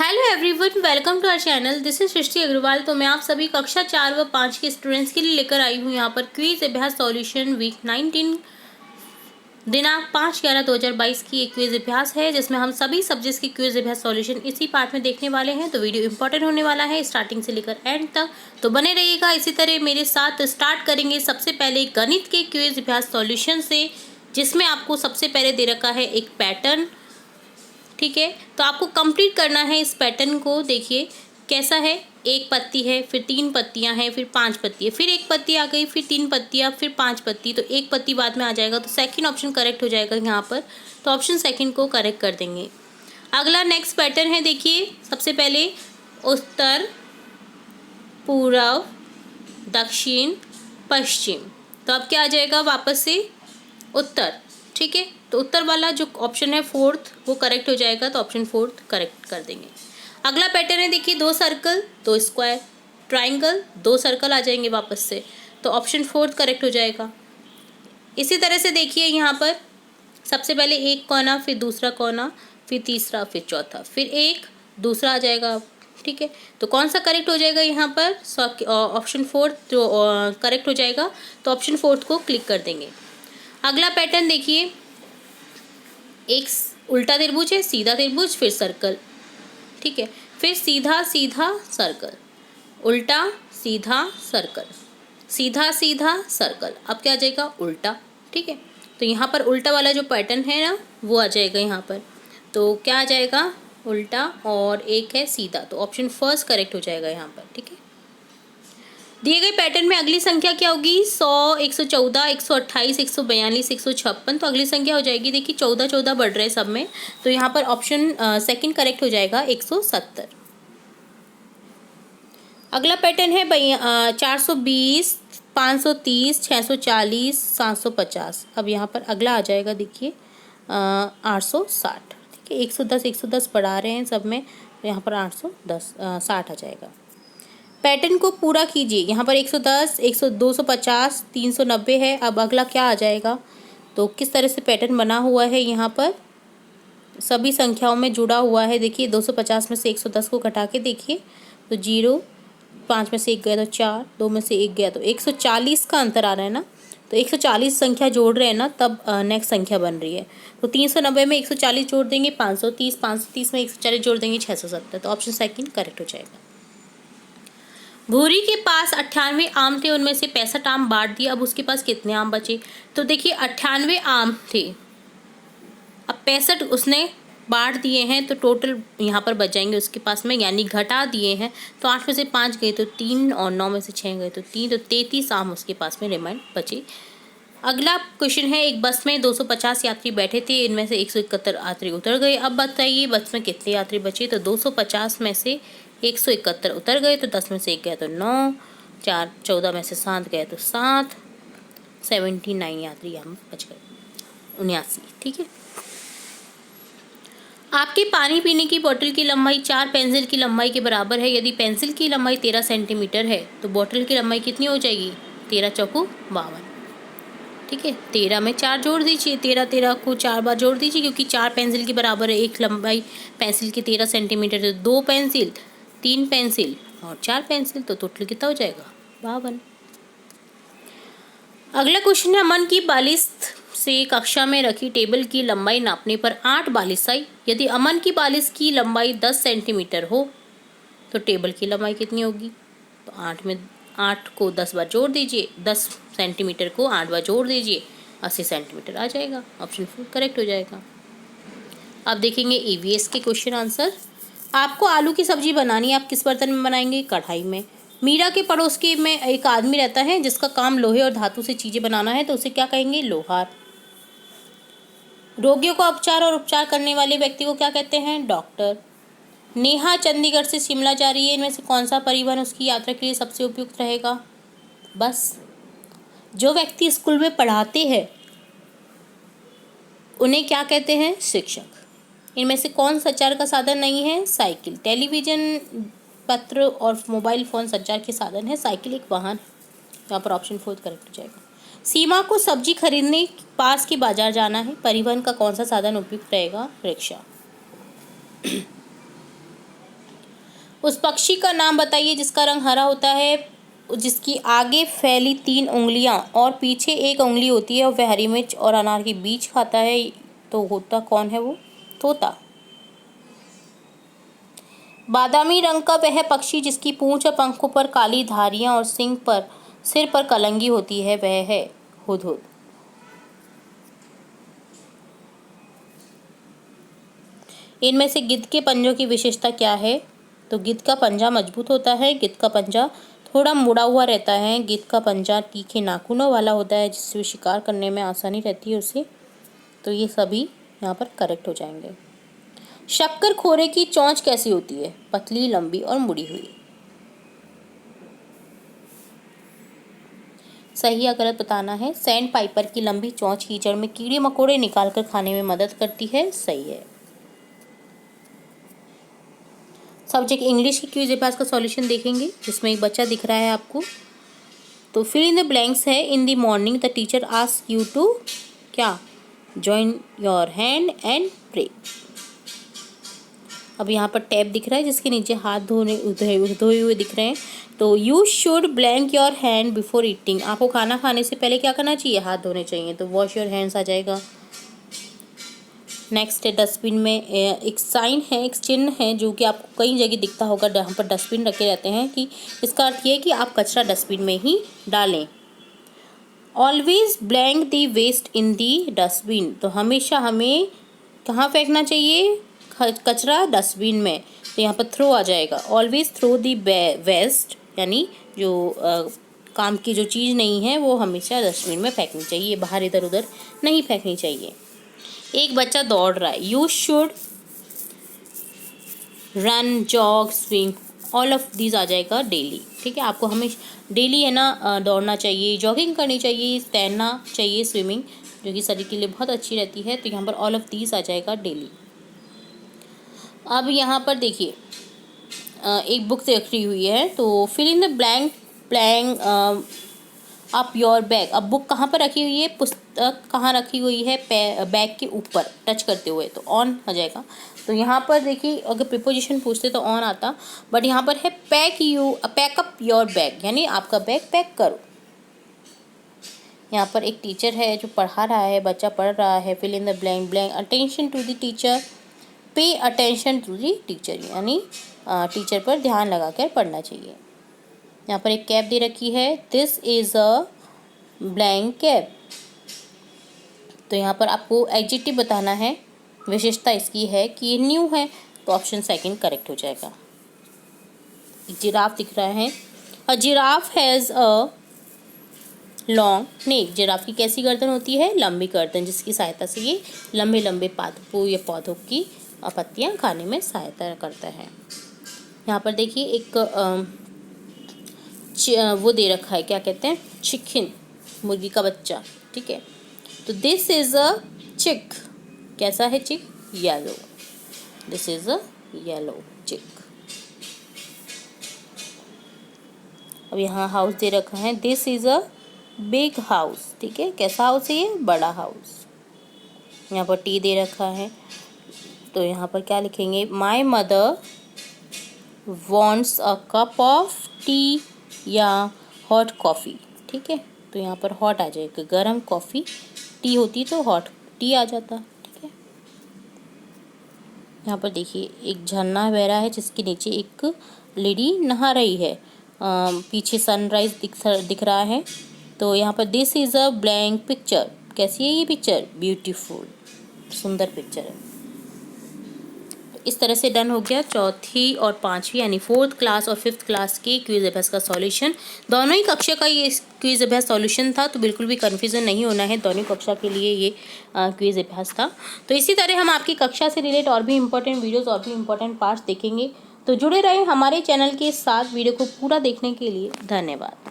Hello everyone, welcome to our channel. This is Srishti Agarwal. तो मैं आप सभी कक्षा 4 व 5 के स्टूडेंट्स के लिए लेकर आई हूँ यहाँ पर क्विज अभ्यास सॉल्यूशन वीक 19 दिनांक 5/11/2022 की एक क्विज अभ्यास है, जिसमें हम सभी सब्जेक्ट्स की क्विज अभ्यास सॉल्यूशन इसी पार्ट में देखने वाले हैं। तो वीडियो इंपॉर्टेंट होने वाला है स्टार्टिंग से लेकर एंड तक, तो बने रहिएगा इसी तरह मेरे साथ। स्टार्ट करेंगे सबसे पहले गणित के क्विज अभ्यास सॉल्यूशन से, जिसमें आपको सबसे पहले दे रखा है एक पैटर्न। ठीक है, तो आपको कंप्लीट करना है इस पैटर्न को। देखिए कैसा है, एक पत्ती है, फिर 3 पत्तियां हैं, फिर 5 पत्ती है, फिर एक पत्ती आ गई, फिर 3 पत्तियां, फिर 5 पत्ती, तो एक पत्ती बाद में आ जाएगा। तो सेकंड ऑप्शन करेक्ट हो जाएगा यहाँ पर, तो ऑप्शन सेकंड को करेक्ट कर देंगे। अगला नेक्स्ट पैटर्न है, देखिए सबसे पहले उत्तर, पूर्व, दक्षिण, पश्चिम। तो अब क्या आ जाएगा वापस से उत्तर। ठीक है, तो उत्तर वाला जो ऑप्शन है फोर्थ वो करेक्ट हो जाएगा, तो ऑप्शन फोर्थ करेक्ट कर देंगे। अगला पैटर्न है, देखिए 2 सर्कल 2 स्क्वायर, ट्राइंगल 2 सर्कल आ जाएंगे वापस से, तो ऑप्शन फोर्थ करेक्ट हो जाएगा। इसी तरह से देखिए यहाँ पर सबसे पहले एक कोना, फिर दूसरा कोना, फिर तीसरा, फिर चौथा, फिर एक दूसरा आ जाएगा। ठीक है, तो कौन सा करेक्ट हो जाएगा यहाँ पर, ऑप्शन फोर्थ जो करेक्ट हो जाएगा, तो ऑप्शन फोर्थ को क्लिक कर देंगे। अगला पैटर्न देखिए, एक उल्टा त्रिभुज है, सीधा त्रिभुज, फिर सर्कल। ठीक है, फिर सीधा सीधा सर्कल, उल्टा सीधा सर्कल, सीधा सीधा सर्कल। अब क्या आ जाएगा उल्टा। ठीक है, तो यहाँ पर उल्टा वाला जो पैटर्न है ना वो आ जाएगा यहाँ पर, तो क्या आ जाएगा उल्टा, और एक है सीधा, तो ऑप्शन फर्स्ट करेक्ट हो जाएगा यहाँ पर। ठीक है, दिए गए पैटर्न में अगली संख्या क्या होगी, 100, 114, 128, 142, 156। तो अगली संख्या हो जाएगी, देखिए 14 14 बढ़ रहे हैं सब में, तो यहाँ पर ऑप्शन सेकंड करेक्ट हो जाएगा 170। अगला पैटर्न है 420, 530, 640, 750। अब यहाँ पर अगला आ जाएगा, देखिए 860। ठीक है, 110 110 बढ़ा रहे हैं सब में, तो यहाँ पर 810 60 आ जाएगा। पैटर्न को पूरा कीजिए, यहाँ पर 110, 100, 250, 390 है। अब अगला क्या आ जाएगा, तो किस तरह से पैटर्न बना हुआ है, यहाँ पर सभी संख्याओं में जुड़ा हुआ है। देखिए 250 में से 110 को घटा के देखिए, तो 0, 5 में से 1 गया तो 4, 2 में से 1 गया तो 140 का अंतर आ रहा है ना, तो 140 संख्या जोड़ रहे हैं ना, तब नेक्स्ट संख्या बन रही है। तो 390 में 140 जोड़ देंगे 530, 530 में 140 जोड़ देंगे 670, तो ऑप्शन सेकंड करेक्ट हो जाएगा। भूरी के पास 98 आम थे, उनमें से 65 आम बांट दिए, अब उसके पास कितने आम बचे। तो देखिए 98 आम थे, अब 65 उसने बांट दिए हैं, तो टोटल यहाँ पर बच जाएंगे उसके पास में, यानी घटा दिए हैं। तो 8 में से 5 गए तो 3, और 9 में से 6 गए तो 3, तो 33 आम उसके पास में रिमाइंड बचे। अगला क्वेश्चन है, एक बस में 250 यात्री बैठे थे, इनमें से 171 यात्री उतर गए। अब बताइए बस में कितने यात्री बचे। तो 250 में से 171 उतर गए, तो 10 में से 1 गया तो 9, 4 14 में से 7 गए तो 7, 79 यात्री हम बच गए, 79। ठीक है, आपके पानी पीने की बोतल की लंबाई 4 पेंसिल की लंबाई के बराबर है। यदि पेंसिल की लंबाई 13 सेंटीमीटर है, तो बोतल की लंबाई कितनी हो जाएगी, 13 चौको 52। ठीक है, 13 में 4 जोड़ दीजिए, 13 13 को 4 बार जोड़ दीजिए, क्योंकि 4 पेंसिल के बराबर है। एक लंबाई पेंसिल की 13 सेंटीमीटर, तो 2 पेंसिल, 3 पेंसिल और 4 पेंसिल, तो टोटल कितना हो जाएगा 52। अगला क्वेश्चन है, अमन की बालिश से कक्षा में रखी टेबल की लंबाई नापने पर 8 बालिश आई। यदि अमन की बालिश की लंबाई 10 सेंटीमीटर हो, तो टेबल की लंबाई कितनी होगी। तो 8 को 10 बार जोड़ दीजिए, 10 सेंटीमीटर को 8 बार जोड़ दीजिए, 80 सेंटीमीटर आ जाएगा, ऑप्शन 4 करेक्ट हो जाएगा। अब देखेंगे ईवीएस के क्वेश्चन आंसर। आपको आलू की सब्जी बनानी है, आप किस बर्तन में बनाएंगे, कढ़ाई में। मीरा के पड़ोस के में एक आदमी रहता है जिसका काम लोहे और धातु से चीज़ें बनाना है, तो उसे क्या कहेंगे, लोहार। रोगियों का उपचार और उपचार करने वाले व्यक्ति को क्या कहते हैं, डॉक्टर। नेहा चंडीगढ़ से शिमला जा रही है, इनमें से कौन सा परिवहन उसकी यात्रा के लिए सबसे उपयुक्त रहेगा, बस। जो व्यक्ति स्कूल में पढ़ाते हैं उन्हें क्या कहते हैं, शिक्षक। इनमें से कौन संचार का साधन नहीं है, साइकिल। टेलीविज़न, पत्र और मोबाइल फ़ोन संचार के साधन है, साइकिल एक वाहन है, यहाँ पर ऑप्शन 4 करेक्ट हो जाएगा। सीमा को सब्जी खरीदने पास के बाजार जाना है, परिवहन का कौन सा साधन उपयुक्त रहेगा, रिक्शा। उस पक्षी का नाम बताइए जिसका रंग हरा होता है, जिसकी आगे फैली 3 उंगलियां और पीछे 1 उंगली होती है और वह हरी मिर्च और अनार के बीज खाता है। तो होता कौन है वो? तोता। बादामी रंग का वह पक्षी जिसकी पूंछ और पंखों पर काली धारियां और सिर पर कलंगी होती है, वह है हुदहुद। इनमें से गिद्ध के पंजों की विशेषता क्या है? तो गिद्ध का पंजा मजबूत होता है, गिद्ध का पंजा थोड़ा मुड़ा हुआ रहता है, गिद्ध का पंजा तीखे नाखूनों वाला होता है जिससे शिकार करने में आसानी रहती है उसे। तो ये सभी यहाँ पर करेक्ट हो जाएंगे। शक्कर खोरे की चोंच कैसी होती है? पतली, लंबी और मुड़ी हुई। सही या गलत बताना है। सैंड पाइपर की लंबी चोंच कीचड़ में कीड़े मकोड़े निकालकर खाने में मदद करती है। सही है। सब्जेक्ट इंग्लिश की क्विज अभ्यास का सॉल्यूशन देखेंगे, जिसमें एक बच्चा दिख रहा है आपको। तो फिल इन द ब्लैंक्स है। In the morning the teacher ask you to क्या? Join your hand and pray. अब यहाँ पर टैब दिख रहा है जिसके नीचे हाथ धोए हुए दिख रहे हैं। तो you should blank your hand before eating. आपको खाना खाने से पहले क्या करना चाहिए? हाथ धोने चाहिए। तो वॉश योर हैंड्स आ जाएगा। नेक्स्ट है डस्टबिन में एक साइन है, एक चिन्ह है जो कि आपको कई जगह दिखता होगा जहाँ पर डस्टबिन रखे रहते हैं, कि इसका अर्थ ये है कि आप कचरा डस्टबिन में ही डालें। Always blank the waste in the dustbin. तो हमेशा हमें कहाँ फेंकना चाहिए? कचरा डस्टबिन में। तो यहाँ पर थ्रो आ जाएगा। ऑलवेज थ्रो दी वेस्ट, यानी जो काम की जो चीज़ नहीं है वो हमेशा डस्टबिन में फेंकनी चाहिए, बाहर इधर उधर नहीं फेंकनी चाहिए। एक बच्चा दौड़ रहा है। You should run, jog, swing, all of these आ जाएगा डेली। ठीक है, आपको हमेशा डेली है ना दौड़ना चाहिए, जॉगिंग करनी चाहिए, तैरना चाहिए, स्विमिंग जो कि शरीर के लिए बहुत अच्छी रहती है। तो यहाँ पर ऑल ऑफ दीज आ जाएगा डेली। अब यहाँ पर देखिए एक बुक रखी हुई है। तो fill in the blank up your bag. अब बुक कहाँ पर रखी हुई है? पुस्तक कहाँ रखी हुई है? बैग के ऊपर टच करते हुए, तो ऑन हो जाएगा। तो यहाँ पर देखिए अगर प्रीपोजिशन पूछते तो ऑन आता, बट यहाँ पर है पैक अप योर बैग, यानी आपका बैग पैक करो। यहाँ पर एक टीचर है जो पढ़ा रहा है, बच्चा पढ़ रहा है। Fill in the blank attention to the teacher, pay attention to the teacher, यानी टीचर पर ध्यान लगाकर पढ़ना चाहिए। यहाँ पर एक कैप दे रखी है। This is a blank cap. तो यहाँ पर आपको एडजेक्टिव बताना है। विशेषता इसकी है कि ये न्यू है, तो ऑप्शन सेकंड करेक्ट हो जाएगा। एक जिराफ दिख रहा है। A giraffe has a long neck. Giraffe की कैसी गर्दन होती है? लंबी गर्दन, जिसकी सहायता से ये लंबे लंबे पादपों या पौधों की पत्तियाँ खाने में सहायता करता है। यहाँ पर देखिए एक वो दे रखा है, क्या कहते हैं? चिकन, मुर्गी का बच्चा। ठीक है, तो दिस इज़ अ चिक। कैसा है चिक? Yellow. This is a yellow चिक। अब यहाँ हाउस दे रखा है। This is a big house. ठीक है, कैसा हाउस है ये? बड़ा हाउस। यहाँ पर टी दे रखा है, तो यहाँ पर क्या लिखेंगे? My mother wants a cup of T या हॉट कॉफ़ी। ठीक है, तो यहाँ पर हॉट आ जाएगा, गर्म कॉफ़ी। टी होती तो हॉट टी आ जाता। ठीक है, यहाँ पर देखिए एक झरना बह रहा है जिसके नीचे एक लेडी नहा रही है। पीछे सनराइज दिख रहा है। तो यहाँ पर this is a blank picture. कैसी है ये पिक्चर? ब्यूटीफुल, सुंदर पिक्चर है। इस तरह से डन हो गया चौथी और पाँचवीं यानी 4th क्लास और 5th क्लास के क्विज अभ्यास का सॉल्यूशन। दोनों ही कक्षा का ये क्विज अभ्यास सॉल्यूशन था, तो बिल्कुल भी कन्फ्यूज़न नहीं होना है। दोनों कक्षा के लिए ये क्विज अभ्यास था। तो इसी तरह हम आपकी कक्षा से रिलेट और भी इंपॉर्टेंट वीडियोज़ और भी इंपॉर्टेंट पार्ट्स देखेंगे। तो जुड़े रहें हमारे चैनल के साथ। वीडियो को पूरा देखने के लिए धन्यवाद।